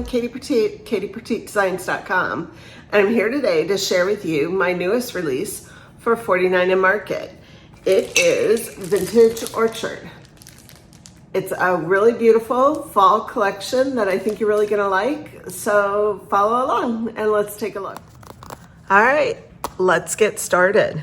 I'm Katie Pertiet, KatiePertietDesigns.com, and I'm here today to share with you my newest release for 49andMarket. It is Vintage Orchard. It's a really beautiful fall collection that I think you're really gonna like, so follow along and let's take a look. All right, let's get started.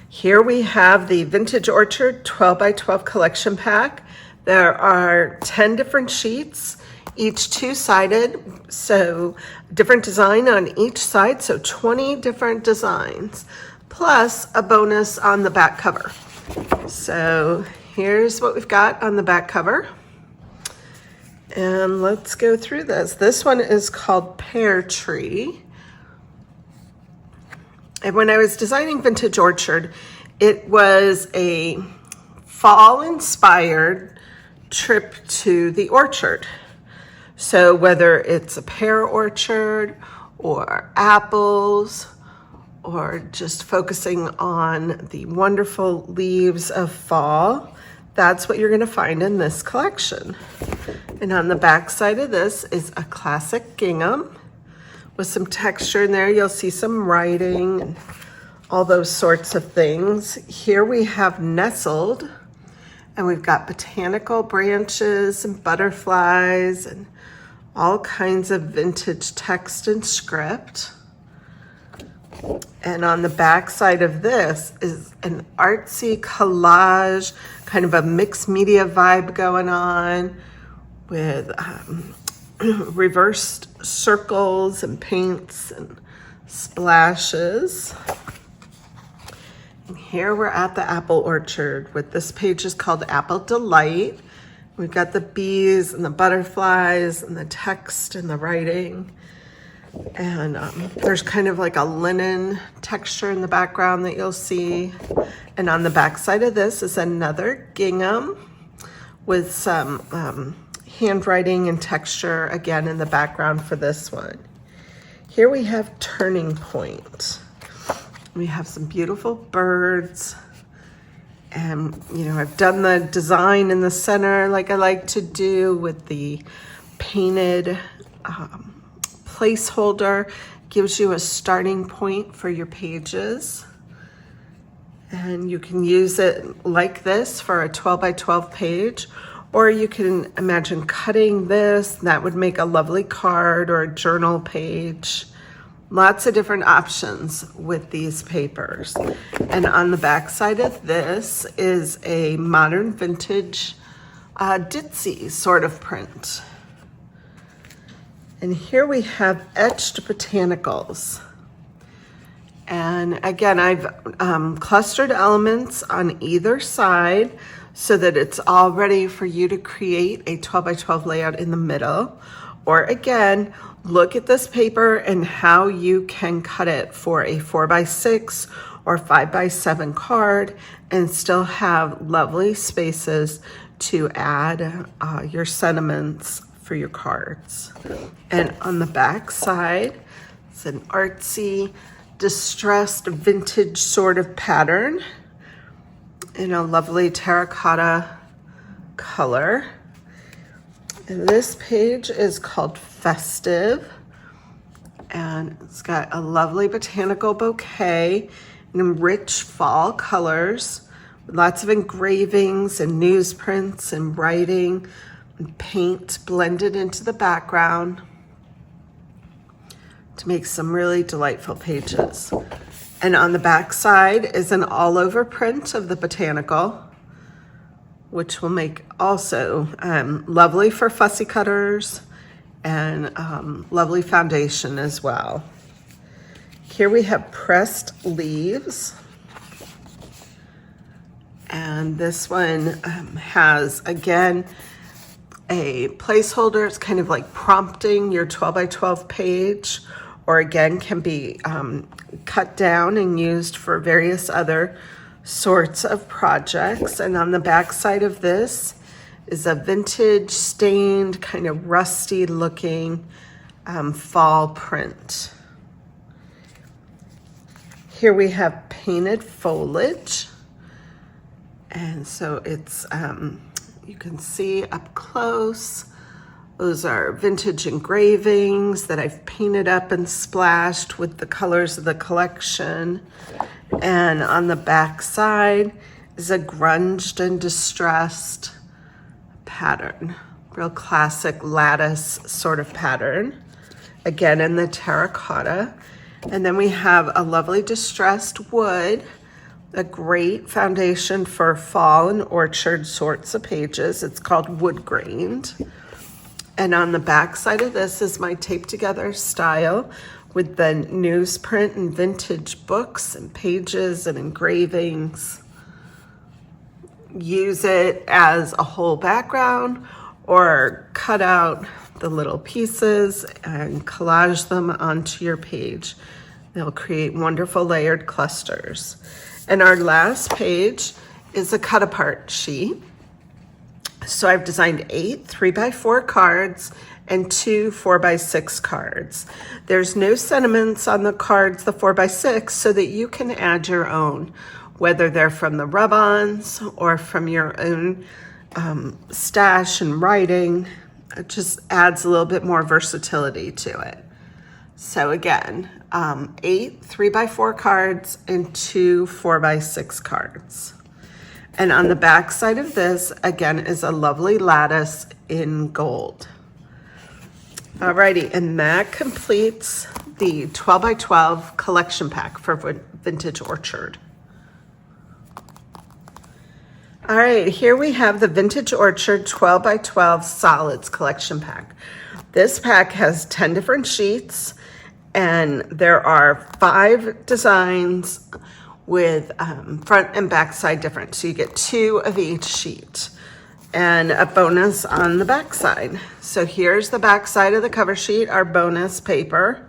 Here we have the Vintage Orchard 12 by 12 collection pack. There are 10 different sheets, each two-sided, so different design on each side, so 20 different designs, plus a bonus on the back cover. So here's what we've got on the back cover. And let's go through this. This one is called Pear Tree. And when I was designing Vintage Orchard, it was a fall-inspired trip to the orchard. So whether it's a pear orchard or apples or just focusing on the wonderful leaves of fall, that's what you're going to find in this collection. And on the back side of this is a classic gingham with some texture in there. You'll see some writing and all those sorts of things. Here we have nestled, and we've got botanical branches and butterflies and all kinds of vintage text and script. And on the back side of this is an artsy collage, kind of a mixed media vibe going on with reversed circles and paints and splashes. And here we're at the apple orchard with this page is called Apple Delight. We've got the bees and the butterflies and the text and the writing. And there's kind of like a linen texture in the background that you'll see. And on the back side of this is another gingham with some handwriting and texture again in the background for this one. Here we have Turning Point. We have some beautiful birds, and I've done the design in the center like I like to do with the painted placeholder. Gives you a starting point for your pages, and you can use it like this for a 12 by 12 page, or you can imagine cutting this. That would make a lovely card or a journal page. Lots of different options with these papers. And on the back side of this is a modern vintage ditzy sort of print. And here we have etched botanicals. And again, I've clustered elements on either side so that it's all ready for you to create a 12 by 12 layout in the middle. Or again, look at this paper and how you can cut it for a 4 by 6 or 5 by 7 card and still have lovely spaces to add your sentiments for your cards. And on the back side, it's an artsy, distressed vintage sort of pattern in a lovely terracotta color. And this page is called Festive, and it's got a lovely botanical bouquet in rich fall colors with lots of engravings and newsprints and writing and paint blended into the background to make some really delightful pages. And on the back side is an all-over print of the botanical, which will make also lovely for fussy cutters and lovely foundation as well. Here we have pressed leaves. And this one has, again, a placeholder. It's kind of like prompting your 12 by 12 page, or again, can be cut down and used for various other sorts of projects. And on the back side of this is a vintage stained, kind of rusty looking fall print. Here we have painted foliage. And so it's, you can see up close Those are vintage engravings that I've painted up and splashed with the colors of the collection. And on the back side is a grunged and distressed pattern. Real classic lattice sort of pattern. Again, in the terracotta. And then we have a lovely distressed wood, a great foundation for fall and orchard sorts of pages. It's called wood grained. And on the back side of this is my taped together style with the newsprint and vintage books and pages and engravings. Use it as a whole background or cut out the little pieces and collage them onto your page. They'll create wonderful layered clusters. And our last page is a cut apart sheet. So I've designed 8 3x4 cards and 2 4x6 cards. There's no sentiments on the cards, the 4x6, so that you can add your own, whether they're from the rub-ons or from your own stash and writing. It just adds a little bit more versatility to it. So again, 8 3x4 cards and 2 4x6 cards. And on the back side of this, again, is a lovely lattice in gold. Alrighty, and that completes the 12x12 collection pack for Vintage Orchard. All right, here we have the Vintage Orchard 12x12 solids collection pack. This pack has 10 different sheets, and there are 5 designs with front and back side different. So you get 2 of each sheet and a bonus on the back side. So here's the back side of the cover sheet, our bonus paper.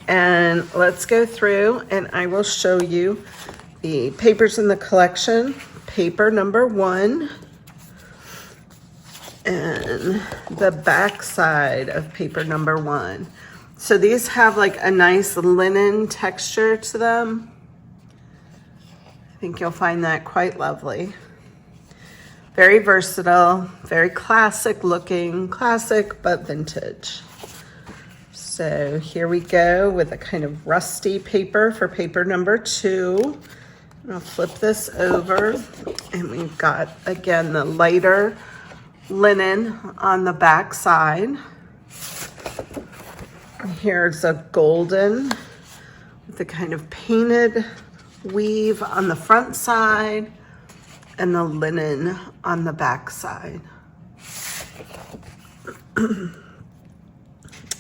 And let's go through and I will show you the papers in the collection. Paper number 1 and the back side of paper number 1. So these have like a nice linen texture to them. I think you'll find that quite lovely. Very versatile, very classic looking, classic but vintage. So here we go with a kind of rusty paper for paper number 2. I'll flip this over and we've got, again, the lighter linen on the back side. Here's a golden with the kind of painted weave on the front side and the linen on the back side.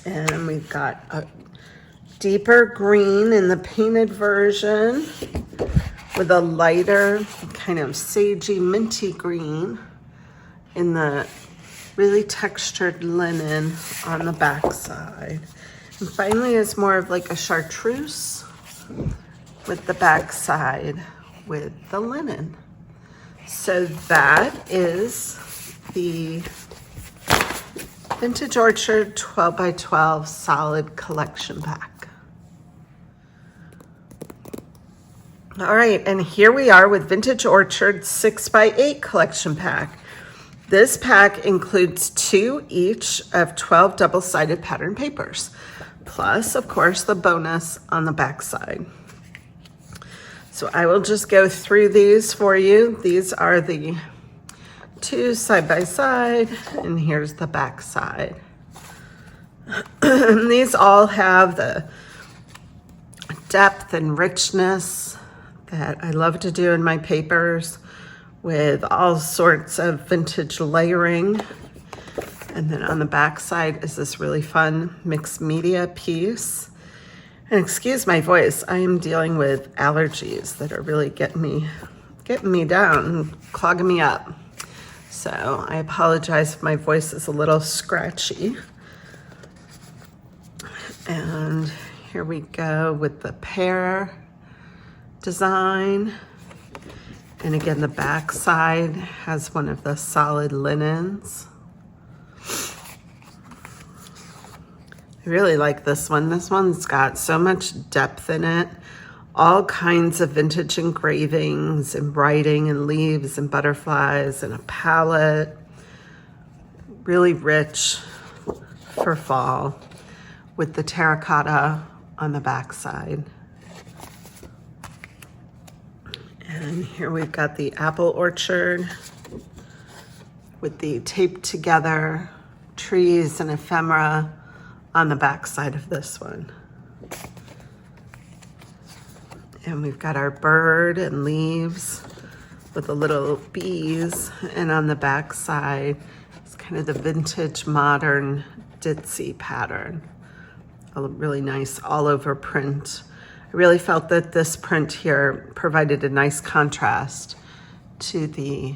And we've got a deeper green in the painted version with a lighter kind of sagey minty green in the really textured linen on the back side. And finally is more of like a chartreuse with the back side with the linen. So that is the Vintage Orchard 12x12 solid collection pack. All right, and here we are with Vintage Orchard 6x8 collection pack. This pack includes 2 each of 12 double-sided pattern papers, plus, of course, the bonus on the back side. So I will just go through these for you. These are the 2 side by side, and here's the back side. These all have the depth and richness that I love to do in my papers with all sorts of vintage layering. And then on the back side is this really fun mixed media piece. And excuse my voice, I am dealing with allergies that are really getting me down and clogging me up. So I apologize if my voice is a little scratchy. And here we go with the pear design. And again, the back side has one of the solid linens. I really like this one. This one's got so much depth in it. All kinds of vintage engravings and writing and leaves and butterflies and a palette. Really rich for fall with the terracotta on the back side. And here we've got the apple orchard with the taped together trees and ephemera on the back side of this one. And we've got our bird and leaves with the little bees, and on the back side it's kind of the vintage modern ditzy pattern. A really nice all over print. I really felt that this print here provided a nice contrast to the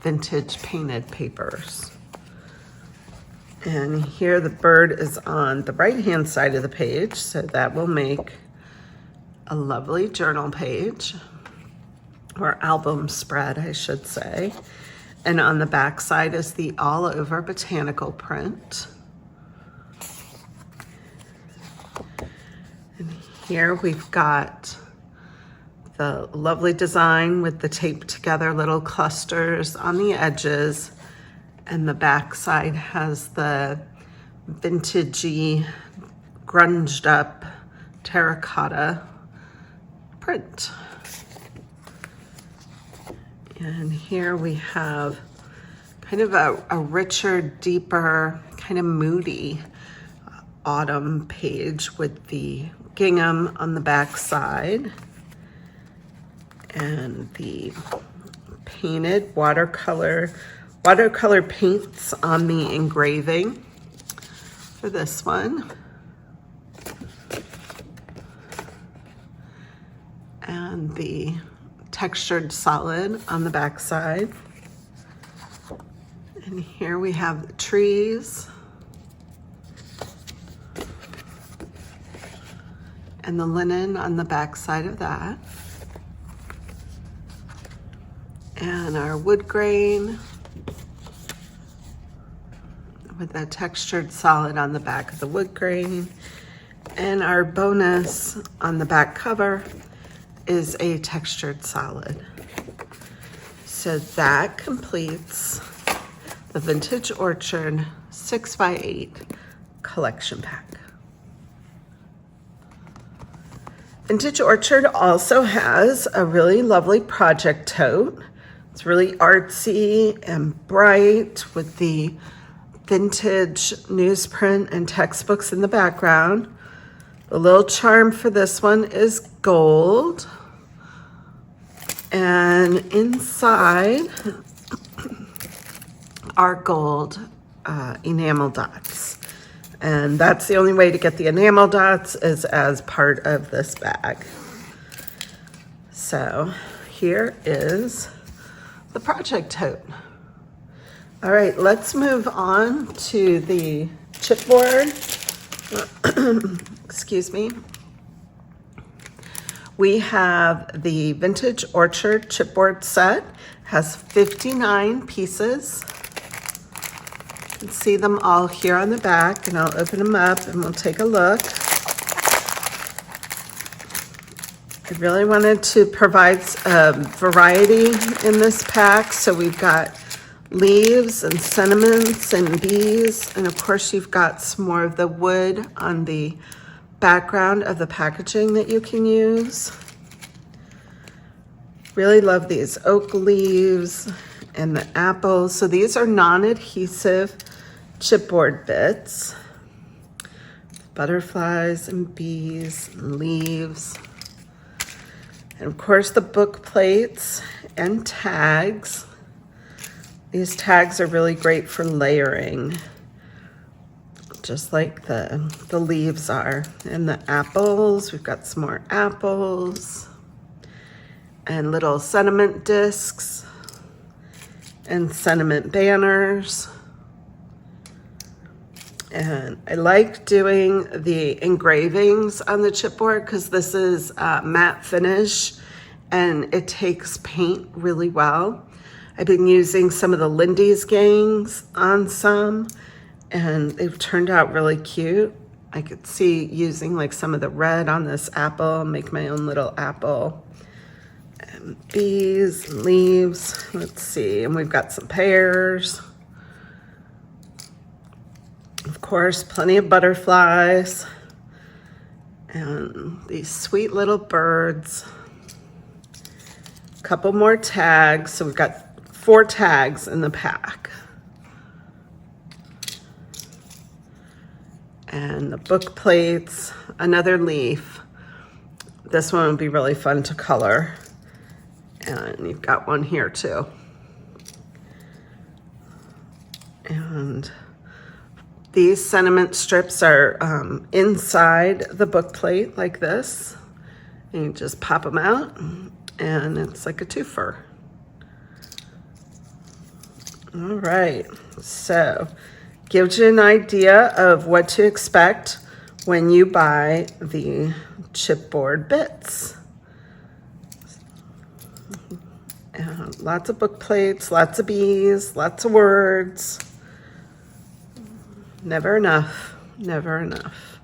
vintage painted papers. And here the bird is on the right hand side of the page, so that will make a lovely journal page, or album spread, I should say. And on the back side is the all over botanical print. And here we've got the lovely design with the taped together little clusters on the edges, and the back side has the vintagey, grunged up terracotta print. And here we have kind of a richer, deeper, kind of moody autumn page with the gingham on the back side and the painted watercolor paints on the engraving for this one. And the textured solid on the back side. And here we have the trees and the linen on the back side of that. And our wood grain with that textured solid on the back of the wood grain. And our bonus on the back cover is a textured solid. So that completes the Vintage Orchard 6x8 collection pack. Vintage Orchard also has a really lovely project tote. It's really artsy and bright with the vintage newsprint and textbooks in the background. The little charm for this one is gold. And inside are gold enamel dots. And that's the only way to get the enamel dots is as part of this bag. So here is the project tote. All right, let's move on to the chipboard. Excuse me. We have the Vintage Orchard chipboard set. Has 59 pieces. You can see them all here on the back, and I'll open them up and we'll take a look. I really wanted to provide variety in this pack, so we've got leaves and sentiments and bees, and of course you've got some more of the wood on the background of the packaging that you can use. Really love these oak leaves and the apples. So these are non-adhesive chipboard bits. Butterflies and bees and leaves. And of course the book plates and tags. These tags are really great for layering, just like the leaves are. And the apples, we've got some more apples and little sentiment discs and sentiment banners. And I like doing the engravings on the chipboard because this is matte finish and it takes paint really well. I've been using some of the Lindy's gangs on some, and they've turned out really cute. I could see using like some of the red on this apple, make my own little apple. And bees, leaves, let's see, and we've got some pears. Of course, plenty of butterflies and these sweet little birds. A couple more tags. So we've got 4 tags in the pack. And the book plates, another leaf. This one would be really fun to color. And you've got one here too. And these sentiment strips are inside the book plate like this. And you just pop them out and it's like a twofer. All right, so gives you an idea of what to expect when you buy the Chipboard Bits. And lots of book plates, lots of bees, lots of words. Never enough, never enough.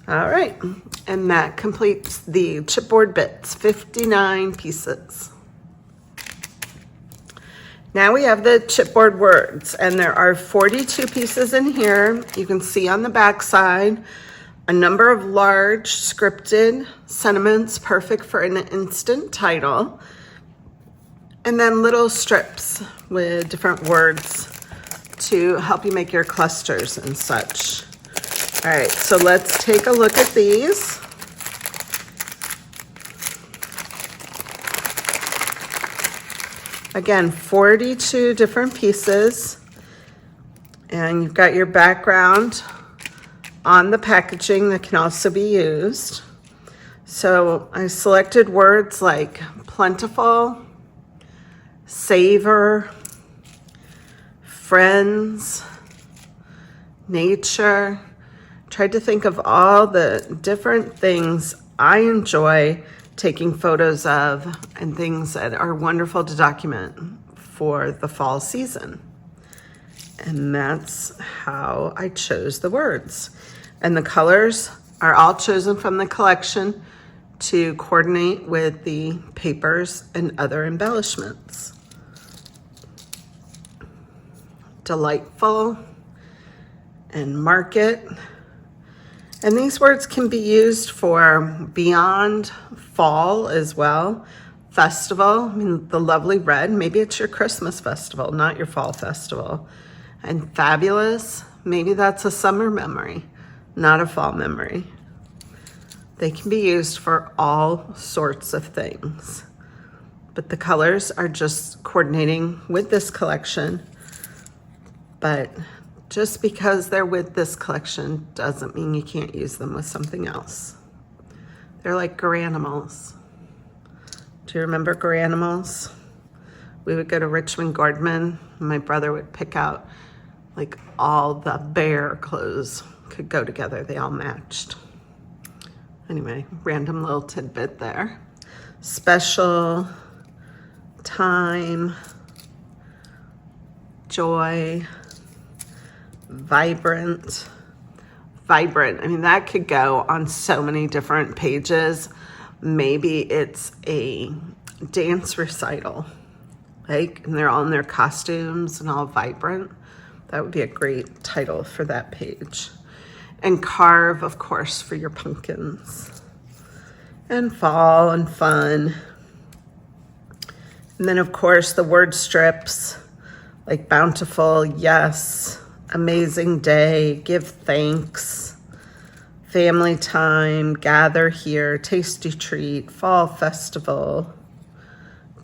All right, and that completes the Chipboard Bits, 59 pieces. Now we have the Chipboard Words, and there are 42 pieces in here. You can see on the back side a number of large scripted sentiments, perfect for an instant title, and then little strips with different words to help you make your clusters and such. All right, so let's take a look at these. Again, 42 different pieces, and you've got your background on the packaging that can also be used. So I selected words like plentiful, savor, friends, nature. Tried to think of all the different things I enjoy taking photos of and things that are wonderful to document for the fall season. And that's how I chose the words. And the colors are all chosen from the collection to coordinate with the papers and other embellishments. Delightful and market. And these words can be used for beyond fall as well. Festival, I mean, the lovely red, maybe it's your Christmas festival, not your fall festival. And fabulous, maybe that's a summer memory, not a fall memory. They can be used for all sorts of things. But the colors are just coordinating with this collection. But just because they're with this collection doesn't mean you can't use them with something else. They're like Garanimals. Do you remember Garanimals? We would go to Richmond Gordman, and my brother would pick out like all the bear clothes could go together. They all matched. Anyway, random little tidbit there. Special, time, joy, vibrant. Vibrant, I mean, that could go on so many different pages. Maybe it's a dance recital, like, and they're all in their costumes and all vibrant. That would be a great title for that page. And carve, of course, for your pumpkins. And fall and fun. And then, of course, the word strips, like bountiful, yes, amazing day, give thanks, family time, gather here, tasty treat, fall festival,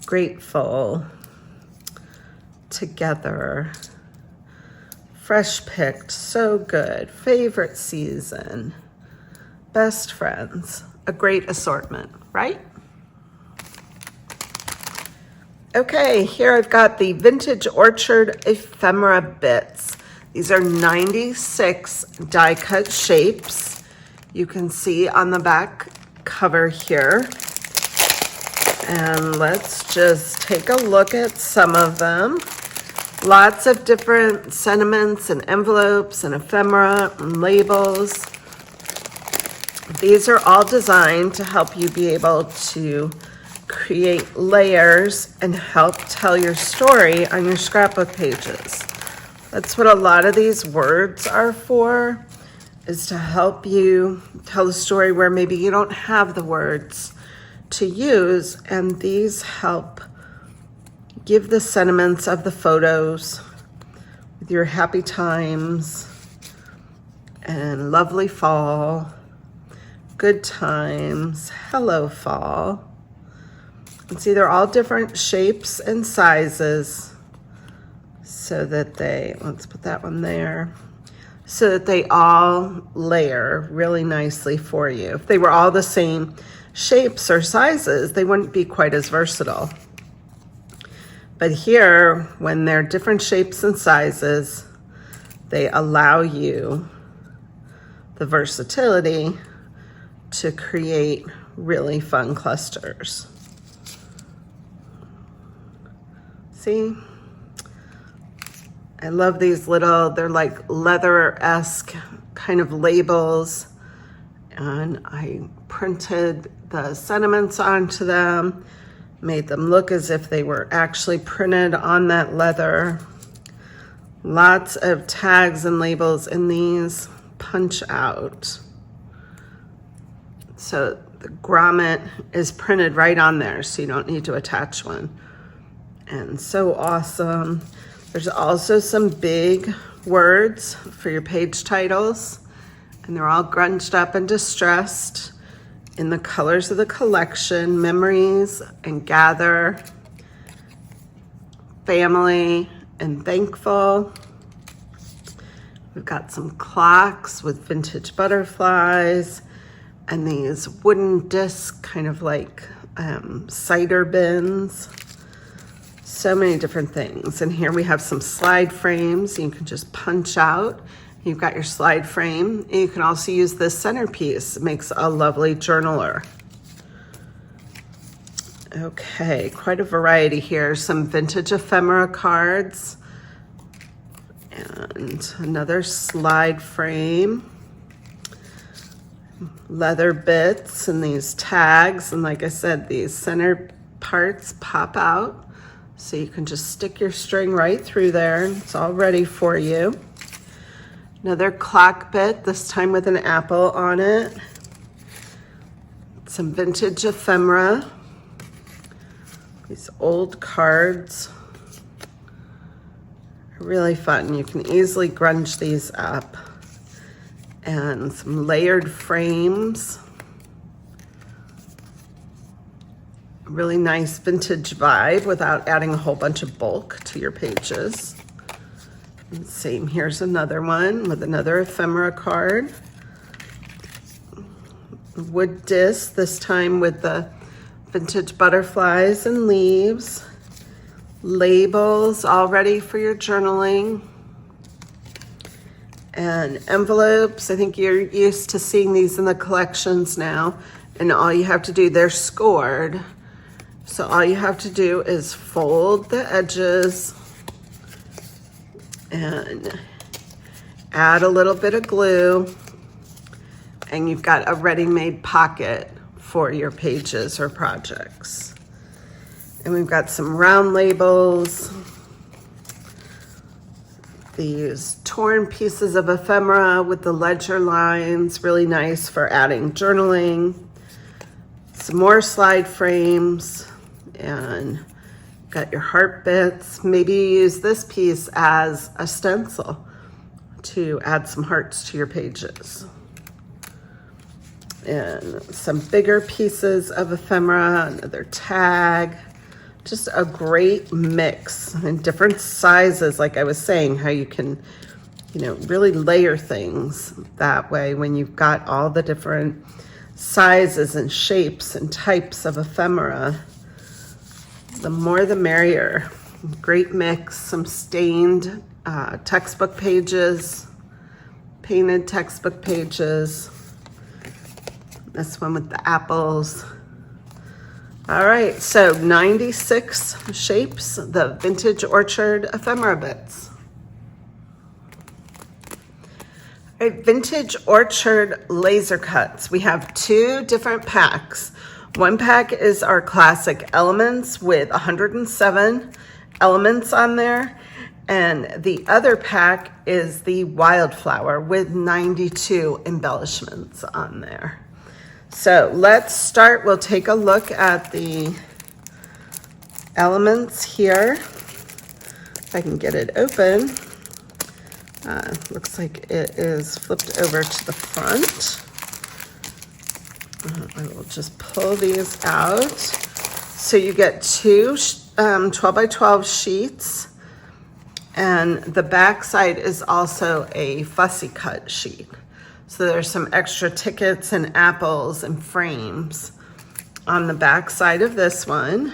grateful, together, fresh picked, so good, favorite season, best friends, a great assortment, right? Okay, here I've got the Vintage Orchard Ephemera Bits. These are 96 die cut shapes. You can see on the back cover here. And let's just take a look at some of them. Lots of different sentiments and envelopes and ephemera and labels. These are all designed to help you be able to create layers and help tell your story on your scrapbook pages. That's what a lot of these words are for, is to help you tell a story where maybe you don't have the words to use, and these help give the sentiments of the photos with your happy times and lovely fall, good times, hello fall. And see, they're all different shapes and sizes so that they, let's put that one there, so that they all layer really nicely for you. If they were all the same shapes or sizes, they wouldn't be quite as versatile. But here, when they're different shapes and sizes, they allow you the versatility to create really fun clusters. See? I love these little, they're like leather-esque kind of labels, and I printed the sentiments onto them, made them look as if they were actually printed on that leather. Lots of tags and labels in these punch out. So the grommet is printed right on there, so you don't need to attach one. And so awesome. There's also some big words for your page titles, and they're all grunged up and distressed in the colors of the collection: memories and gather, family and thankful. We've got some clocks with vintage butterflies and these wooden disc kind of like cider bins. So many different things. And here we have some slide frames you can just punch out. You've got your slide frame, and you can also use this centerpiece. It makes a lovely journaler. Okay, quite a variety here. Some vintage ephemera cards and another slide frame. Leather bits and these tags, and like I said, these center parts pop out. So you can just stick your string right through there. It's all ready for you. Another clock bit, this time with an apple on it. Some vintage ephemera. These old cards are really fun. You can easily grunge these up. And some layered frames. Really nice vintage vibe without adding a whole bunch of bulk to your pages. And same, here's another one with another ephemera card. Wood disc, this time with the vintage butterflies and leaves. Labels all ready for your journaling. And envelopes, I think you're used to seeing these in the collections now. And all you have to do, they're scored. So all you have to do is fold the edges and add a little bit of glue, and you've got a ready-made pocket for your pages or projects. And we've got some round labels, these torn pieces of ephemera with the ledger lines, really nice for adding journaling. Some more slide frames, and got your heart bits. Maybe you use this piece as a stencil to add some hearts to your pages. And some bigger pieces of ephemera, another tag. Just a great mix in different sizes, like I was saying, how you can, really layer things that way when you've got all the different sizes and shapes and types of ephemera. The more the merrier. Great mix, some stained textbook pages, painted textbook pages. This one with the apples. All right, so 96 shapes, the Vintage Orchard Ephemera Bits. All right, Vintage Orchard laser cuts. We have two different packs. One pack is our classic elements with 107 elements on there. And the other pack is the wildflower with 92 embellishments on there. So let's start. We'll take a look at the elements here. If I can get it open. Looks like it is flipped over to the front. I will just pull these out. So you get two 12 by 12 sheets. And the back side is also a fussy cut sheet. So there's some extra tickets and apples and frames on the back side of this one.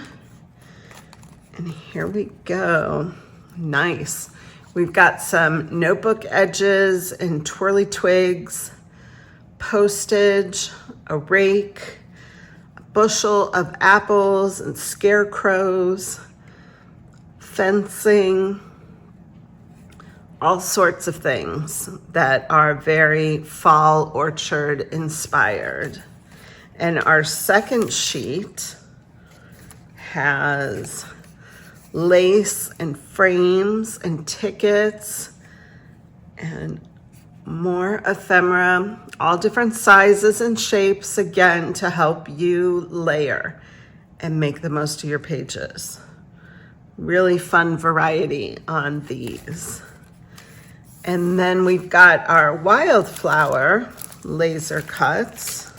And here we go. Nice. We've got some notebook edges and twirly twigs, postage, a rake, a bushel of apples and scarecrows, fencing, all sorts of things that are very fall orchard inspired. And our second sheet has lace and frames and tickets and more ephemera, all different sizes and shapes, again, to help you layer and make the most of your pages. Really fun variety on these. And then we've got our wildflower laser cuts,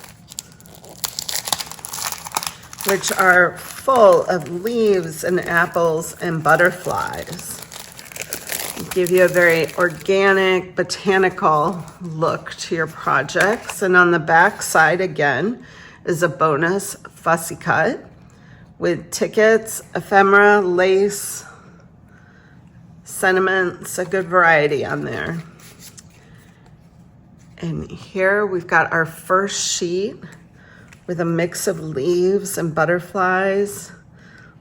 which are full of leaves and apples and butterflies. Give you a very organic, botanical look to your projects. And on the back side, again, is a bonus fussy cut with tickets, ephemera, lace, sentiments, a good variety on there. And here we've got our first sheet with a mix of leaves and butterflies,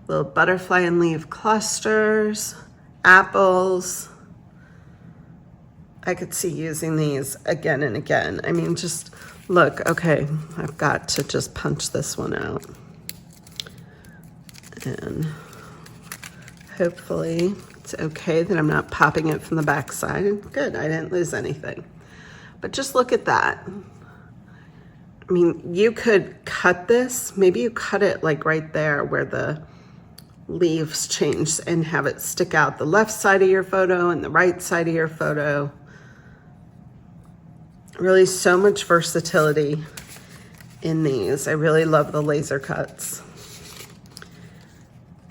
little butterfly and leaf clusters, apples. I could see using these again and again. I mean, just look, okay, I've got to just punch this one out. And hopefully it's okay that I'm not popping it from the back side. Good, I didn't lose anything. But just look at that. I mean, you could cut this, maybe you cut it like right there where the leaves change and have it stick out the left side of your photo and the right side of your photo. Really so much versatility in these. I really love the laser cuts.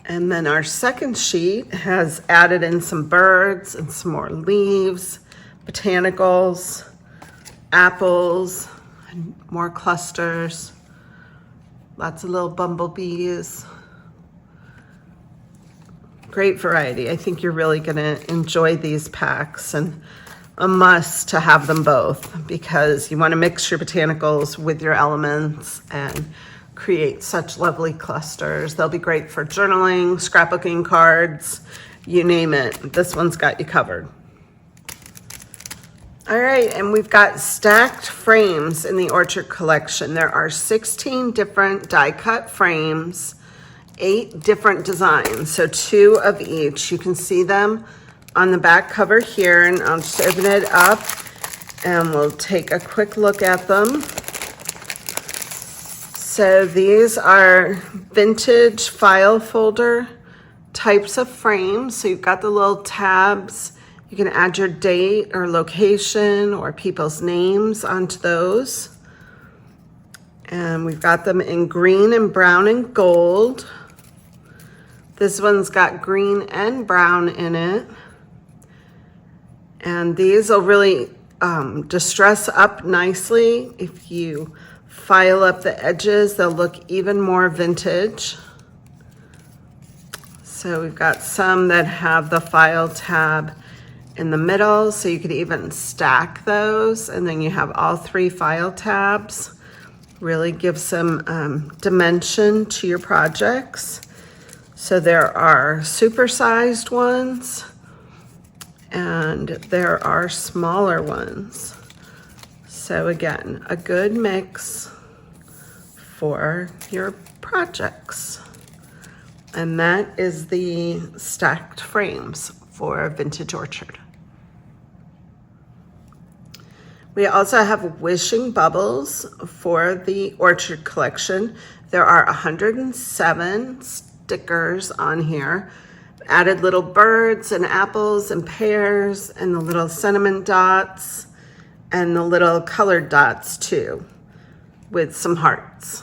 And then our second sheet has added in some birds and some more leaves, botanicals, apples, and more clusters, lots of little bumblebees. Great variety. I think you're really gonna enjoy these packs, and a must to have them both because you wanna mix your botanicals with your elements and create such lovely clusters. They'll be great for journaling, scrapbooking cards, you name it. This one's got you covered. All right, and we've got stacked frames in the Orchard collection. There are 16 different die cut frames, 8 different designs, so 2 of each. You can see them on the back cover here, and I'll just open it up and we'll take a quick look at them. So these are vintage file folder types of frames. So you've got the little tabs. You can add your date or location or people's names onto those. And we've got them in green and brown and gold. This one's got green and brown in it. And these will really distress up nicely. If you file up the edges, they'll look even more vintage. So we've got some that have the file tab in the middle, so you could even stack those, and then you have all 3 file tabs. Really give some dimension to your projects. So there are supersized ones and there are smaller ones. So again, a good mix for your projects. And that is the stacked frames for Vintage Orchard. We also have wishing bubbles for the Orchard collection. There are 107 stickers on here. Added little birds and apples and pears and the little cinnamon dots and the little colored dots too, with some hearts.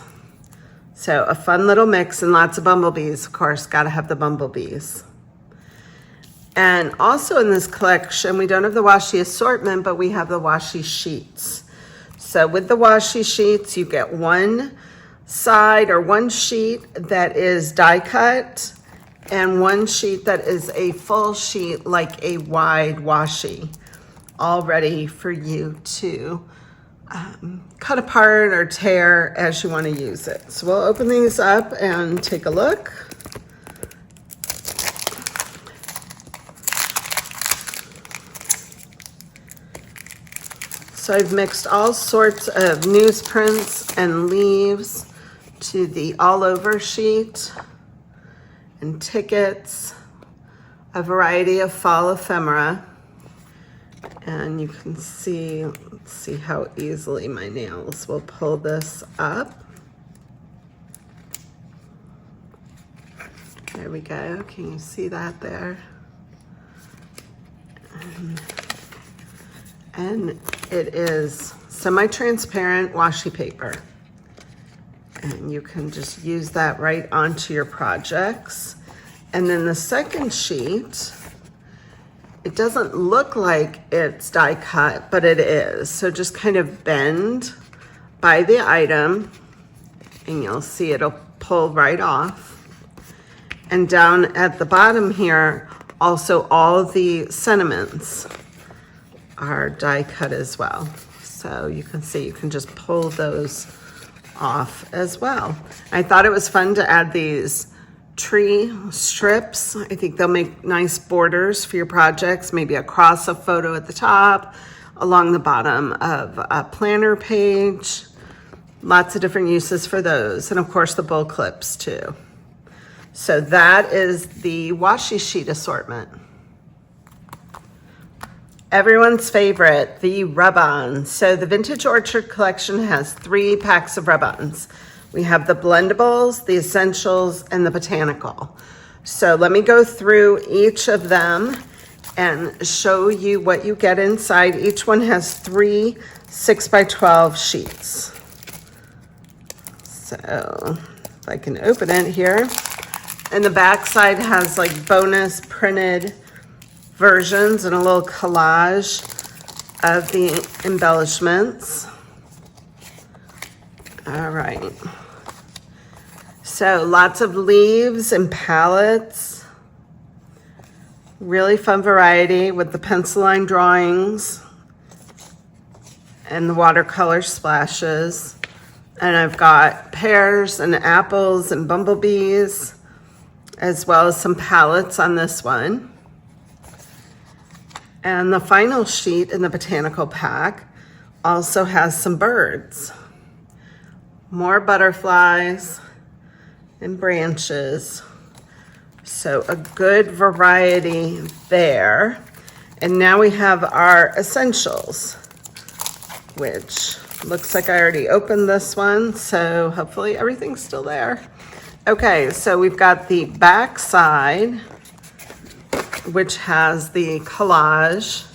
So a fun little mix, and lots of bumblebees, of course, gotta have the bumblebees. And also in this collection, we don't have the washi assortment, but we have the washi sheets. So with the washi sheets, you get one side or one sheet that is die cut and one sheet that is a full sheet, like a wide washi, all ready for you to cut apart or tear as you want to use it. So we'll open these up and take a look. So I've mixed all sorts of newsprints and leaves to the all over sheet and tickets, a variety of fall ephemera. And you can see, let's see how easily my nails will pull this up. There we go. Can you see that there? And it is semi-transparent washi paper. And you can just use that right onto your projects. And then the second sheet, it doesn't look like it's die cut, but it is. So just kind of bend by the item and you'll see it'll pull right off. And down at the bottom here, also all the sentiments are die cut as well. So you can see, you can just pull those off as well. I thought it was fun to add these tree strips. I think they'll make nice borders for your projects, maybe across a photo at the top, along the bottom of a planner page. Lots of different uses for those. And of course the bowl clips too. So that is the washi sheet assortment. Everyone's favorite, the Rubons. So the Vintage Orchard collection has 3 packs of Rubons. We have the Blendables, the Essentials, and the Botanical. So let me go through each of them and show you what you get inside. Each one has 3 6x12 sheets. So if I can open it here. And the back side has like bonus printed versions and a little collage of the embellishments. All right. So lots of leaves and palettes. Really fun variety with the pencil line drawings and the watercolor splashes. And I've got pears and apples and bumblebees, as well as some palettes on this one. And the final sheet in the Botanical pack also has some birds. More butterflies and branches. So a good variety there. And now we have our essentials, which looks like I already opened this one, so hopefully everything's still there. Okay, so we've got the back side, which has the collage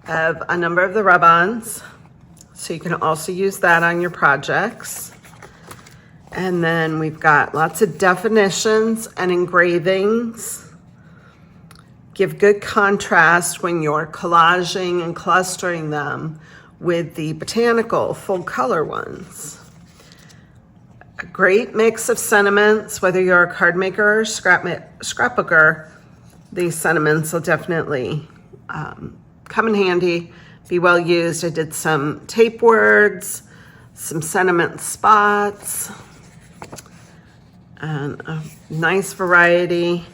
of a number of the Rubons. So you can also use that on your projects. And then we've got lots of definitions and engravings. Give good contrast when you're collaging and clustering them with the Botanical full color ones. A great mix of sentiments, whether you're a card maker or scrapbooker, these sentiments will definitely come in handy, be well used. I did some tape words, some sentiment spots, and a nice variety.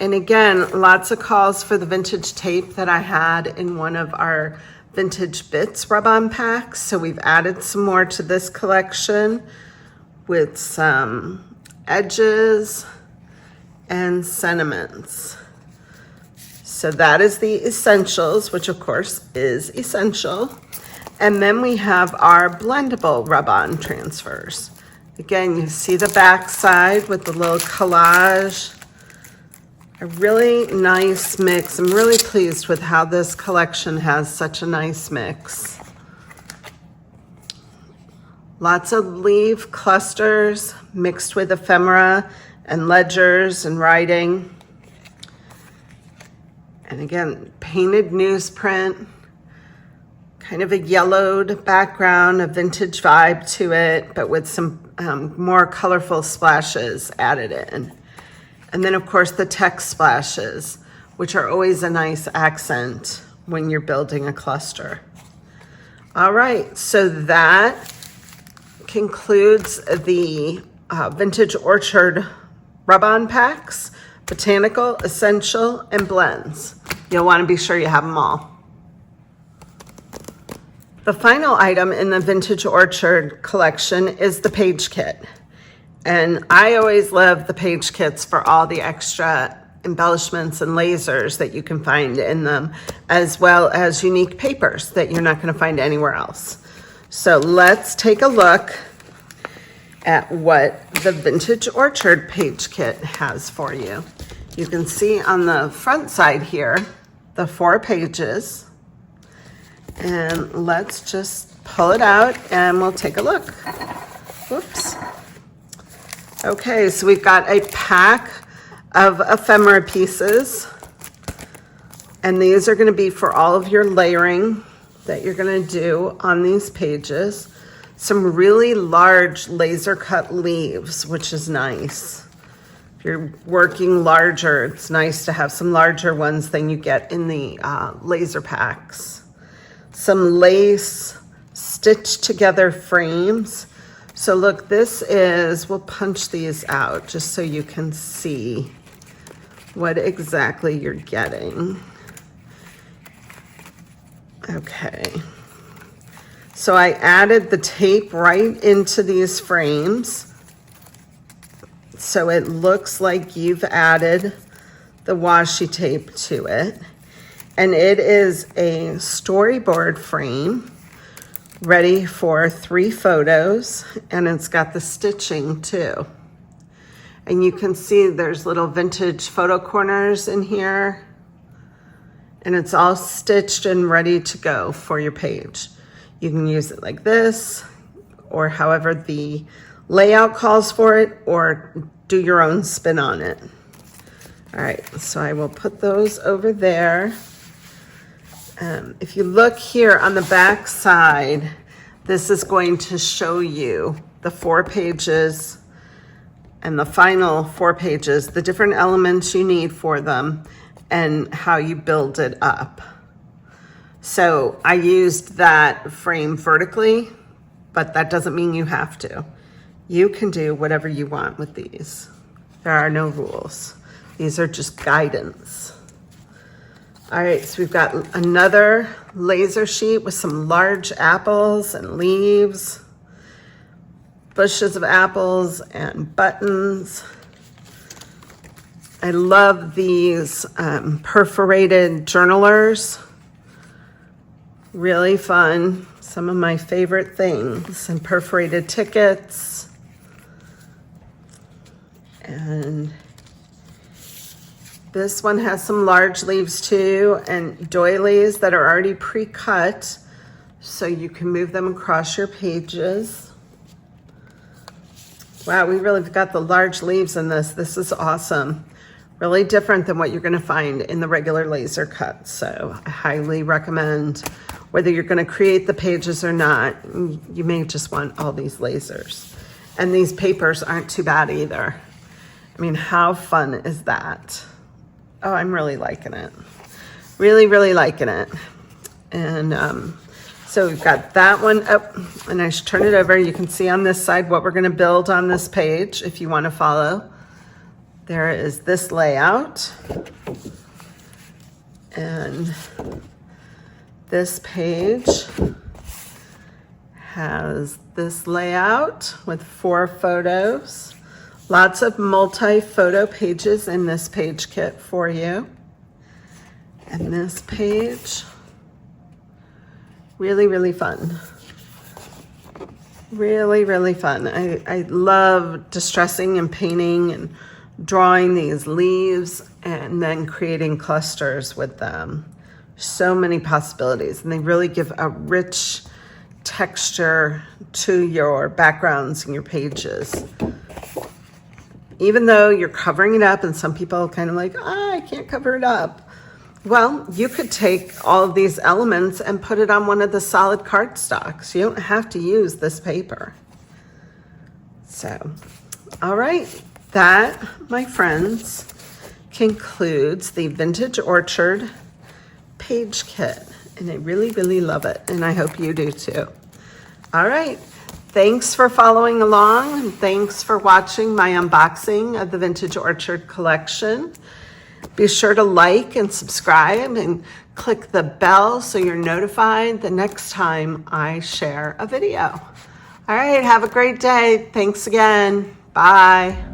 And again, lots of calls for the vintage tape that I had in one of our Vintage Bits Rubon packs. So we've added some more to this collection with some edges and sentiments. So that is the essentials, which of course is essential. And then we have our blendable rub-on transfers. Again, you see the back side with the little collage. A really nice mix. I'm really pleased with how this collection has such a nice mix. Lots of leaf clusters mixed with ephemera and ledgers and writing. And again, painted newsprint, kind of a yellowed background, a vintage vibe to it, but with some more colorful splashes added in. And then of course the text splashes, which are always a nice accent when you're building a cluster. All right, so that concludes the Vintage Orchard rub-on packs, Botanical, Essential, and Blends. You'll want to be sure you have them all. The final item in the Vintage Orchard collection is the page kit. And I always love the page kits for all the extra embellishments and lasers that you can find in them, as well as unique papers that you're not going to find anywhere else. So let's take a look at what the Vintage Orchard page kit has for you. You can see on the front side here, the 4 pages. And let's just pull it out and we'll take a look. Whoops. Okay, so we've got a pack of ephemera pieces. And these are going to be for all of your layering that you're going to do on these pages. Some really large laser cut leaves, which is nice. If you're working larger, it's nice to have some larger ones than you get in the laser packs. Some lace stitched together frames. So look, this is, we'll punch these out just so you can see what exactly you're getting. Okay. So I added the tape right into these frames. So it looks like you've added the washi tape to it. And it is a storyboard frame ready for 3 photos, and it's got the stitching too. And you can see there's little vintage photo corners in here, and it's all stitched and ready to go for your page. You can use it like this, or however the layout calls for it, or do your own spin on it. All right, so I will put those over there. If you look here on the back side, this is going to show you the 4 pages and the final 4 pages, the different elements you need for them and how you build it up. So I used that frame vertically, but that doesn't mean you have to. You can do whatever you want with these. There are no rules. These are just guidance. All right, so we've got another laser sheet with some large apples and leaves, bushes of apples and buttons. I love these perforated journalers. Really fun. Some of my favorite things. And perforated tickets. And this one has some large leaves too, and doilies that are already pre-cut, so you can move them across your pages. Wow, we really got the large leaves in this. This is awesome. Really different than what you're gonna find in the regular laser cut. So I highly recommend, whether you're gonna create the pages or not, you may just want all these lasers. And these papers aren't too bad either. I mean, how fun is that? Oh, I'm really liking it. Really, really liking it. And so we've got that one up, and I should turn it over. You can see on this side what we're gonna build on this page if you wanna follow. There is this layout. And this page has this layout with 4 photos. Lots of multi-photo pages in this page kit for you. And this page, really, really fun. Really, really fun. I love distressing and painting and drawing these leaves and then creating clusters with them. So many possibilities, and they really give a rich texture to your backgrounds and your pages. Even though you're covering it up, and some people kind of like, I can't cover it up. Well, you could take all of these elements and put it on one of the solid cardstocks. You don't have to use this paper. So, all right, that, my friends, concludes the Vintage Orchard page kit. And I really, really love it. And I hope you do too. All right. Thanks for following along. And thanks for watching my unboxing of the Vintage Orchard collection. Be sure to like and subscribe and click the bell so you're notified the next time I share a video. All right, have a great day. Thanks again. Bye.